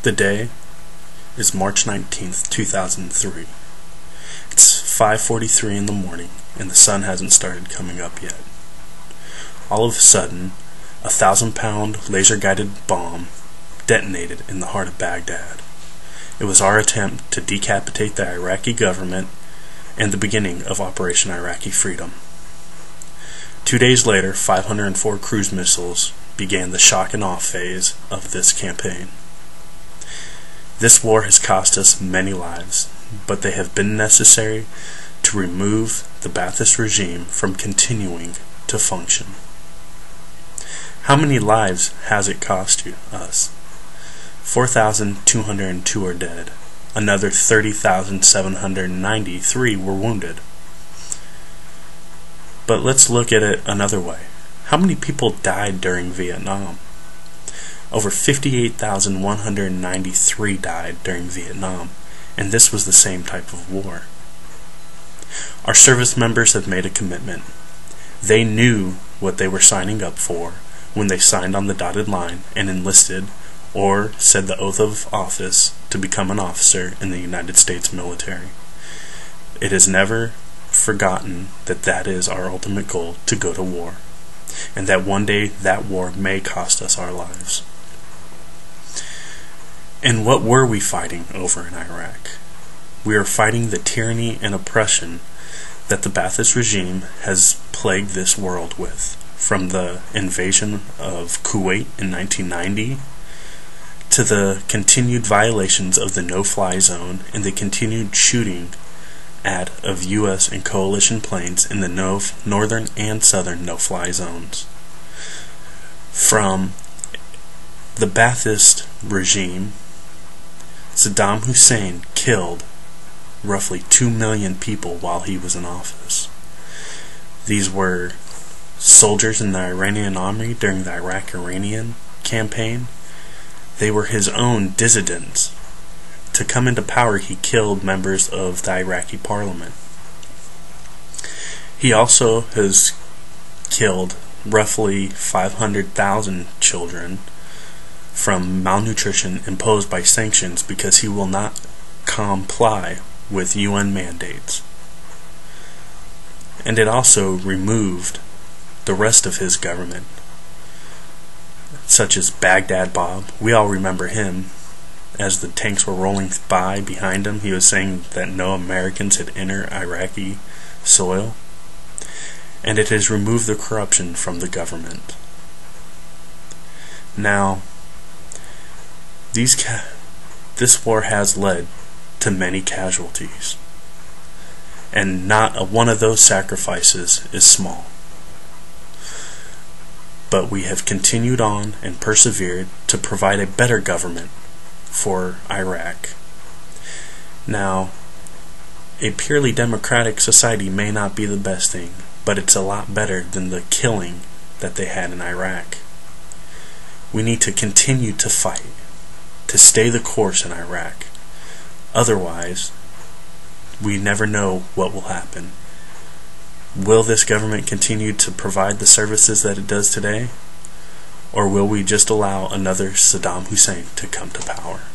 The day is March 19th, 2003. It's 5:43 in the morning and the sun hasn't started coming up yet. All of a sudden, a 1,000-pound laser-guided bomb detonated in the heart of Baghdad. It was our attempt to decapitate the Iraqi government and the beginning of Operation Iraqi Freedom. 2 days later, 504 cruise missiles began the shock and awe phase of this campaign. This war has cost us many lives, but they have been necessary to remove the Ba'athist regime from continuing to function. How many lives has it cost us? 4,202 are dead. Another 30,793 were wounded. But let's look at it another way. How many people died during Vietnam? Over 58,193 died during Vietnam, and this was the same type of war. Our service members have made a commitment. They knew what they were signing up for when they signed on the dotted line and enlisted or said the oath of office to become an officer in the United States military. It is never forgotten that that is our ultimate goal, to go to war, and that one day that war may cost us our lives. And what were we fighting over in Iraq? We are fighting the tyranny and oppression that the Ba'athist regime has plagued this world with, from the invasion of Kuwait in 1990 to the continued violations of the no-fly zone and the continued shooting of U.S. and coalition planes in the northern and southern no-fly zones. From the Ba'athist regime, Saddam Hussein killed roughly 2 million people while he was in office. These were soldiers in the Iranian army during the Iraq-Iranian campaign. They were his own dissidents. To come into power, he killed members of the Iraqi parliament. He also has killed roughly 500,000 children from malnutrition imposed by sanctions because he will not comply with UN mandates. And it also removed the rest of his government, such as Baghdad Bob. We all remember him. As the tanks were rolling by behind him, he was saying that no Americans had entered Iraqi soil. And it has removed the corruption from the government. Now, this war has led to many casualties, and not one of those sacrifices is small. But we have continued on and persevered to provide a better government for Iraq. Now, a purely democratic society may not be the best thing, but it's a lot better than the killing that they had in Iraq. We need to continue to fight, to stay the course in Iraq. Otherwise, we never know what will happen. Will this government continue to provide the services that it does today? Or will we just allow another Saddam Hussein to come to power?